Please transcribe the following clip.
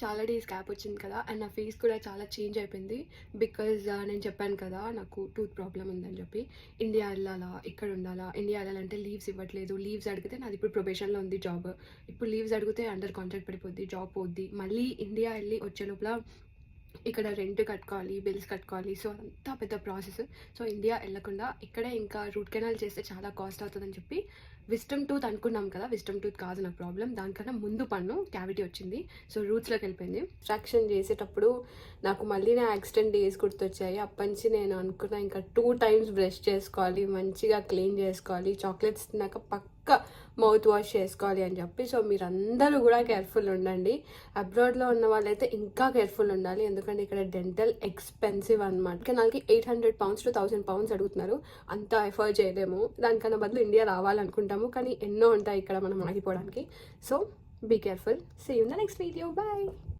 చాలా days gap వచ్చింది కదా, అండ్ నా ఫేస్ కూడా చాలా చేంజ్ అయిపోయింది. బికాజ్ నేను చెప్పాను కదా నాకు టూత్ ప్రాబ్లమ్ ఉందని చెప్పి. ఇండియా వెళ్ళాలా, ఇక్కడ ఉండాలా, ఇండియా వెళ్ళాలంటే లీవ్స్ ఇవ్వట్లేదు. లీవ్స్ అడిగితే నాది ఇప్పుడు ప్రొబేషన్లో ఉంది జాబ్. ఇప్పుడు లీవ్స్ అడిగితే అండర్ కాంట్రాక్ట్ పడిపోద్ది, జాబ్ పోద్ది. మళ్ళీ ఇండియా వెళ్ళి వచ్చే లోపల ఇక్కడ రెంట్ కట్టుకోవాలి, బిల్స్ కట్టుకోవాలి. సో అంతా పెద్ద ప్రాసెస్. సో ఇండియా వెళ్ళకుండా ఇక్కడే ఇంకా రూట్ కెనాల్ చేస్తే చాలా కాస్ట్ అవుతుందని చెప్పి విస్టమ్ టూత్ అనుకున్నాం కదా. విస్టమ్ టూత్ కాదు నా ప్రాబ్లం, దానికన్నా ముందు పన్ను క్యావిటీ వచ్చింది. సో రూట్స్లోకి వెళ్ళిపోయింది. ఎక్స్ట్రాక్షన్ చేసేటప్పుడు నాకు మళ్ళీ నా యాక్సిడెంట్ డేస్ గుర్తొచ్చాయి. అప్పటి నుంచి నేను అనుకున్నా ఇంకా 2 times బ్రష్ చేసుకోవాలి, మంచిగా క్లీన్ చేసుకోవాలి, చాక్లెట్స్ తిన్నాక పక్క మౌత్ వాష్ చేసుకోవాలి అని చెప్పి. సో మీరందరూ కూడా కేర్ఫుల్ ఉండండి. అబ్రాడ్లో ఉన్న వాళ్ళైతే ఇంకా కేర్ఫుల్ ఉండాలి, ఎందుకంటే ఇక్కడ డెంటల్ ఎక్స్పెన్సివ్ అనమాట. నాలుగు £800 to £1000 అడుగుతున్నారు. అంత ఎఫర్ట్ చేయలేము. దానికన్నా బదులు ఇండియా రావాలనుకుంటాము, కానీ ఎన్నో ఉంటాయి ఇక్కడ మనం ఆగిపోవడానికి. So be careful. See you in the next video. Bye.